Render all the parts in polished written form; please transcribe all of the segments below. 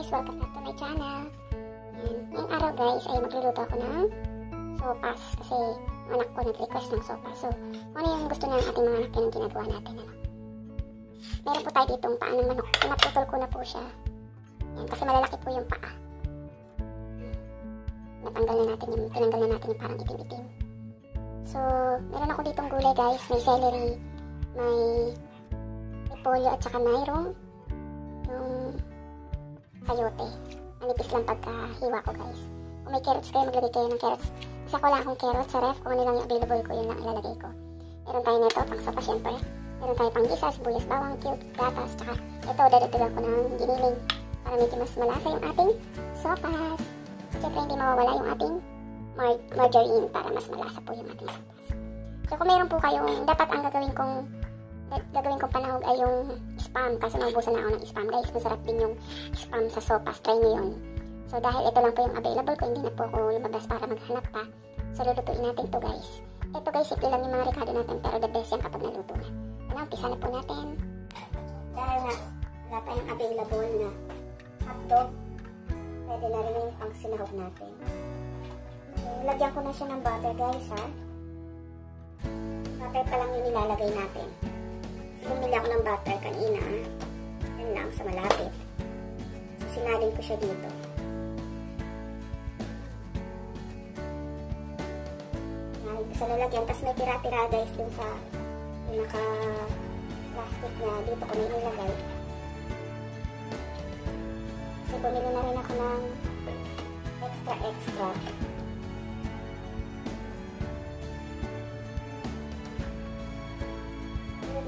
welcome back to my channel. Ngayong araw guys ay magluluto ako ng sopas kasi ang anak ko nag-request ng sopas. So, ano yung gusto ng ating mga anak, yun ang ginagawa natin. Meron po tayo ditong paa ng manok. Pinaputol ko na po siya. Yan, kasi malalaki po yung paa. Tinanggal na natin yung parang itim-itim. So, meron ako ditong gulay guys. May celery, may repolyo at saka mayroong yung sayote. Manipis lang pagkahiwa ko guys. Kung may carrots kayo, maglagay kayo ng carrots. Kasi ako lang akong carrots sa ref. Kung ano lang yung available ko, yun lang ilalagay ko. Meron tayo nito, pang sopa syempre. Meron tayo pang gisa, sibuyas, bawang, cube, gatas, tsaka ito, dadagdagan ko ng giniling para medyo mas malasa yung ating sopas. Siyempre, hindi mawawala yung ating margarine para mas malasa po yung ating sopas. So, kung meron po kayong, dapat ang gagawin kong panahog ay yung spam kasi naubusan na ako ng spam guys. Masarap din yung spam sa sopas. Try nyo yun. So dahil ito lang po yung available ko, hindi na po ako lumabas para maghanap pa. So lulutuin natin ito guys. Ito guys, simple lang yung mga rekado natin pero the best yan kapag naluto na. Ano, umpisa na po natin. Dahil nga wala tayong available na hotdog, pwede na rin yung pang sinahog natin. So, lagyan ko na siya ng butter guys ha. Butter pa lang yung nilalagay natin. Bumili ako ng butter kanina. Yan lang, sa malapit. So, sinalin ko siya dito. Sinalin ko sa lalagyan. Tapos may tira-tira guys dun sa pinaka-plastic niya. Dito ko na nilagay. Kasi bumili na rin ako ng extra.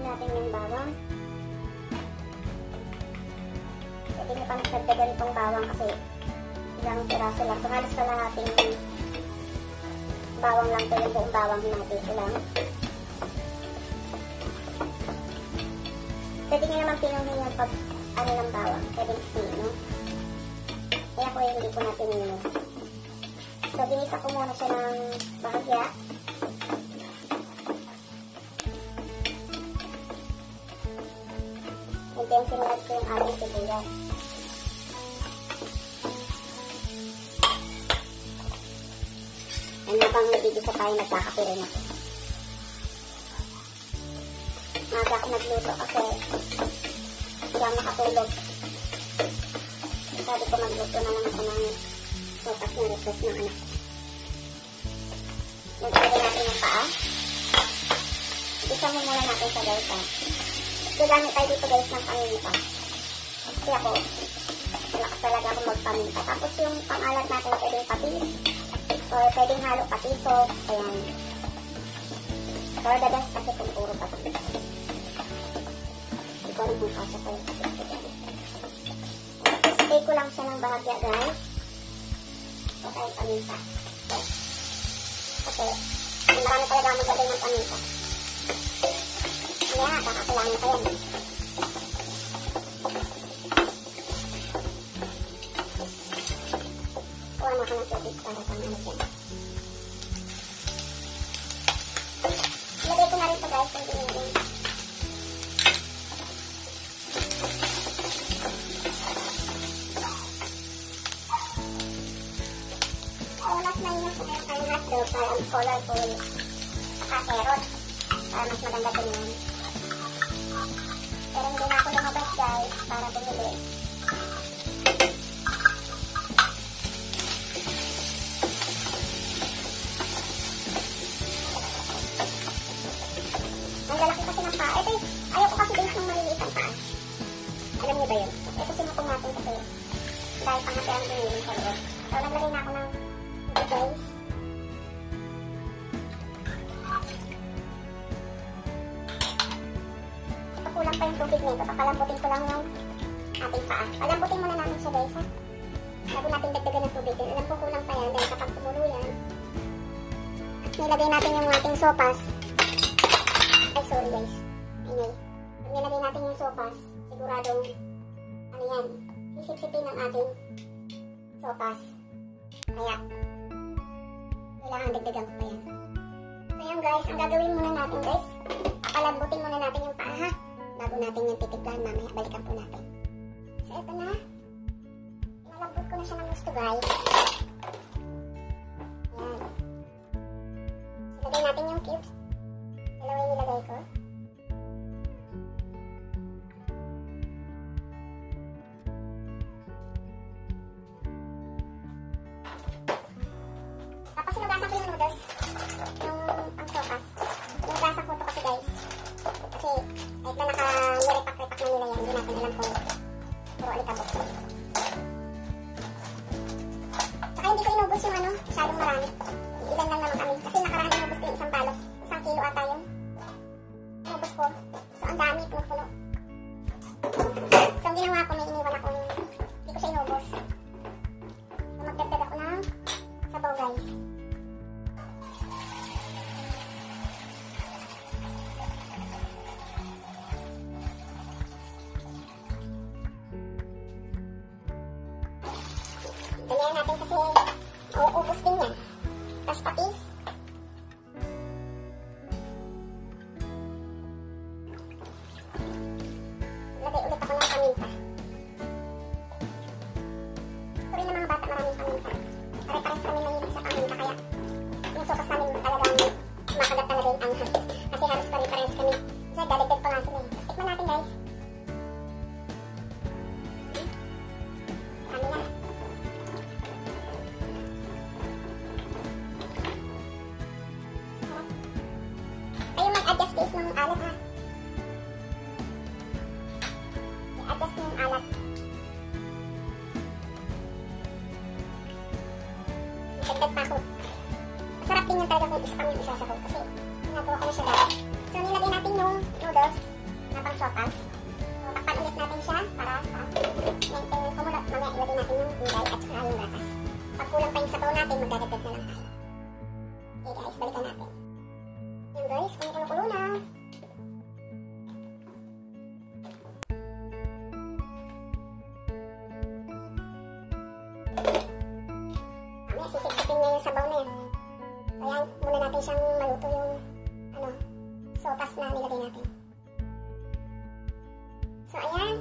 Natin yung bawang. Pwede nyo pang dagdagan itong bawang kasi ilang piraso lang. So halos kalahating bawang lang ito, yung buong bawang natin ilang. Pwede nyo naman pinuhin yung pag ano ng bawang. Pwede nyo. Kaya po yung hindi ko natin nyo. So ginisa ko muna siya ng bahagya. Then sinunod ko yung ating sibuyas. And habang nagigisa tayo, nagkakape rin ako. Maga ako nagluto kasi hindi ako makatulog. Sabi ko magluto na lang ako ng sopas na request ng anak. Nagpagay natin yung paa. Isa mo muna natin sa guys ha. Gagamit tayo dito guys ng paminta. Kasi ako, malakas talaga ako magpaminta. Tapos yung pangalat natin pwedeng patis. Or pwedeng halo patis. So, ayan. Pero the best kasi kung puro patis. Hindi ko rin bukasa ko yung patis. Stay ko lang siya ng bahagya guys. So, tayo paminta. Kasi, marami talaga maglagay ng paminta. Kaya, kakakulangan pa yan. Kuha na ka ng tubig para sa mga dyan. Ilagay ko na rin ito guys kung tingin. Mas maingat na yung kanyang hotdog para ang colorful saka carrot para mas maganda tingin. Pero hindi na ako lumabas guys para bumili. Ang lalaki kasi ng paa. Ito ayoko kasi guys ng maliliit ang paa. Alam niyo ba yun? Ito sinutong natin kasi dahil pangati ang iniling sa loob. So naglagay na ako ng ito guys. Kulang pa yung tubig nito. Papalambutin ko lang yung ating paa. Palambutin muna namin siya guys ha. Bago natin dagdagan ng tubig. Alam ko kulang pa yan dahil kapag tumulo yan. At nilagay natin yung ating sopas. Ay sorry guys. Anyway. Pag nilagay natin yung sopas, siguradong ano yan, sisip-sipin ng ating sopas. Kaya kailangan dagdagan ko pa yan. So yan guys, ang gagawin muna natin guys, papalambutin muna natin yung paa ha. Bago natin yung titiglan, mamaya balikan po natin. So, ito na. na siya ng gusto, guys. Ayan. So, lagay natin yung cubes. Dalawa yung nilagay ko. Tapos sinugasan ko yung noodles. Yung pang-sopas. Sinugasan ko ito kasi, guys. Kasi, kahit na naka-repack-repack na nila yan, hindi natin alam kung puro alikabok. Saka hindi ko inubos yung ano, masyadong marami. Ilan lang naman kami. Kasi nakaraan inubos ko yung isang balot. 1 kilo ata yun. Inubos ko. So, ang dami, puno-puno. So, ang ginawa ko, may iniwan akong hindi ko siya inubos. So, magdagdag ako ng sabaw, guys. Ganyan natin kasi uubos din yan. Tapos patis. Lagay ulit ako ng paminta. Ito rin ng mga bata maraming paminta. Pare-pares kami mahilig sa paminta kaya yung sopas namin talagang makagat talaga yung anghang. Kasi halos pare-pares kami. Kasi dadagdag pa nga sila. Tapos tikman natin, guys. Kami na. I-adjust guys ng alat, ha. I-adjust ng alat. Dagdag pa ako. Masarap din yung talaga kung ispam yung isasabaw kasi ginagawa ko na siya dati. So, nilagay natin yung noodles na pang sopas. So, takpan ulit natin siya para maintain kumulot. Mamaya ilagay natin yung gulay at saka yung gatas. Pag kulang pa yung sabaw natin, magdadagdag na lang tayo. Okay guys, balikan natin. Yan guys, kumukulo na. Mamaya sisip-sipin niya yung sabaw na yan. So yan, muna natin siyang maluto yung sopas na nilagay natin. So ayan.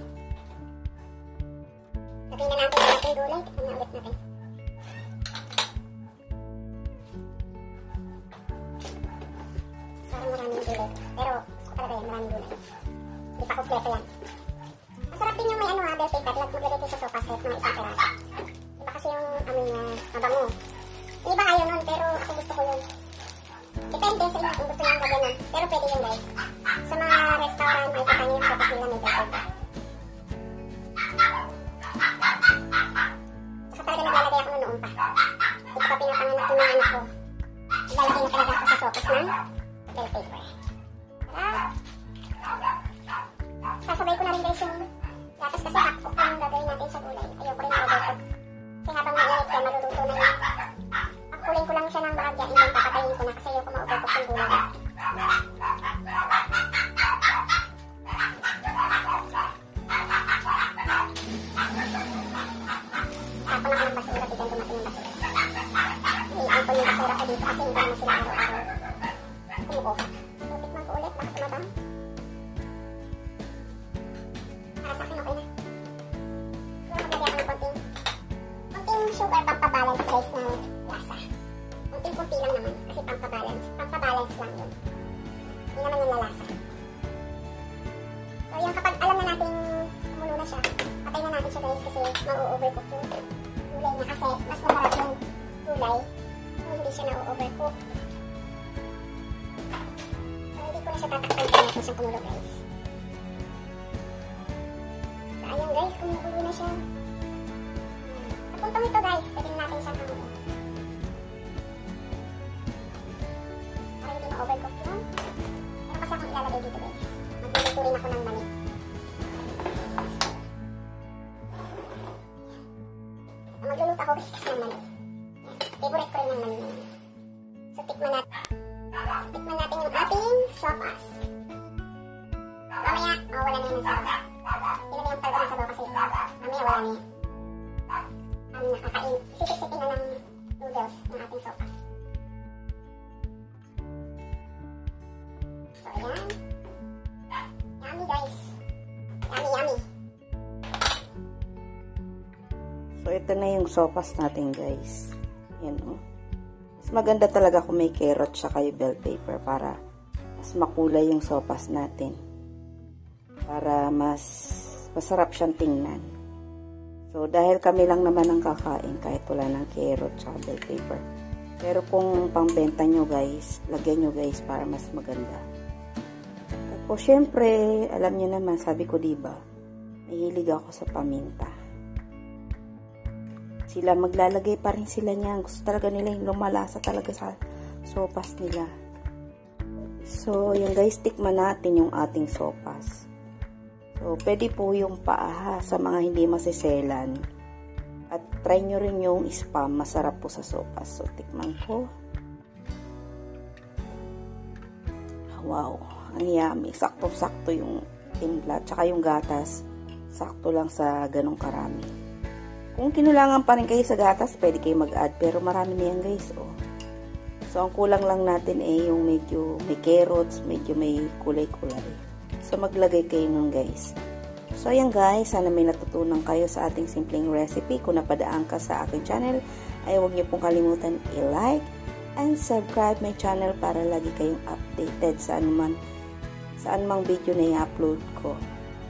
Lagay na natin yung ating gulay. Tikman na ulit natin. Maraming gulay. Pero gusto ko talaga yan, maraming gulay. Hindi pa kompleto yan. Masarap din yung may bell pepper. Maglagay din sa sopas kahit mga isang peraso. Iba kasi yung amoy na mabango. Yung iba ayaw nun, pero ako gusto ko yun. Depende sa inyo kung gusto nyo lagyan nun. Pero pwede yun guys. Sa mga restaurant, may kita nyo yung sopas nila may bell pepper. Saka talaga naglalagay ako noon pa. Ito pa pinapanganak yung mga anak ko. Naglalagay na talaga ako sa sopas ng bell pepper. Sasabay ko na rin guys yung gatas kasi hakpok na yung gagawin natin sa gulay. Ayoko rin mag-overcook. Kasi habang mainit ka, maluluto na yun. Pakulin ko lang siya ng bahagya. Hindi papatayin ko na kasi ayoko ma-overcook yung gulay. Tapon ako ng basura. Bigyan dumating yung basura. I-ampon yung basura ko dito kasi hindi naman sila araw-araw kumukuha. So, tikman ko ulit. Baka tumabang. Para sa akin, okay na. Siguro maglagay ako ng konting sugar, pampabalance guys na lasa. Konting-kunti lang naman. Kasi pampabalance lang yun. Hindi naman yung lalasa. So, yung kapag alam na natin kumulo na siya, patay na natin siya guys kasi ma-overcook yung gulay niya. Kasi mas masarap yung gulay kung hindi siya na-overcook. Hindi ko na siya tatakpan pa natin siyang kumulo guys. So ayan guys, kumulo na siya. Sa puntong ito guys, pwede natin siyang kumulo. Para hindi ma-overcook yun. Meron kasi akong ilalagay dito guys. Magluluto rin ako ng mani. Magluluto ako guys ng mani. Favorite ko rin ng mani. So tikman natin. Tikman natin yung ating sopas. Mamaya, wala na yun ng sabaw. Ilagay yung talaga ng sabaw kasi mamaya wala na yun. Nakakain. Sisip-sipin na ng noodles ng ating sopas. So, ayan. Yummy guys. Yummy, yummy. So, ito na yung sopas natin, guys. Yan, oh. Mas maganda talaga kung may carrot tsaka yung bell pepper para mas makulay yung sopas natin. Para mas masarap siyang tingnan. So, dahil kami lang naman ang kakain kahit wala ng carrot tsaka bell pepper. Pero kung pangbenta nyo guys, lagyan nyo guys para mas maganda. Tapos, syempre, alam nyo naman, sabi ko diba, mahilig ako sa paminta. Sila, maglalagay pa rin sila niyan. Gusto talaga nila yung lumalasa talaga sa sopas nila. So, yan guys, tikman natin yung ating sopas. So, pwede po yung paa sa mga hindi masiselan. At try nyo rin yung spam. Masarap po sa sopas. So, tikman ko. Wow, ang yummy. Sakto-sakto yung timpla. Tsaka yung gatas. Sakto lang sa ganong karami. Kung kinulangan pa rin kayo sa gatas, pwede kayo mag-add. Pero marami na yan guys. Oh. So, ang kulang lang natin yung medyo may carrots, medyo may kulay-kulay. So, maglagay kayo nun guys. So, ayan guys. Sana may natutunan kayo sa ating simpleng recipe. Kung napadaan ka sa aking channel, ay huwag niyo pong kalimutan i-like and subscribe my channel para lagi kayong updated sa anumang video na i-upload ko.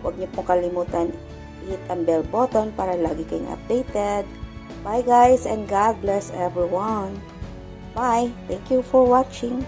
Huwag niyo pong kalimutan hit ang bell button para lagi kayong updated. Bye guys and God bless everyone. Bye. Thank you for watching.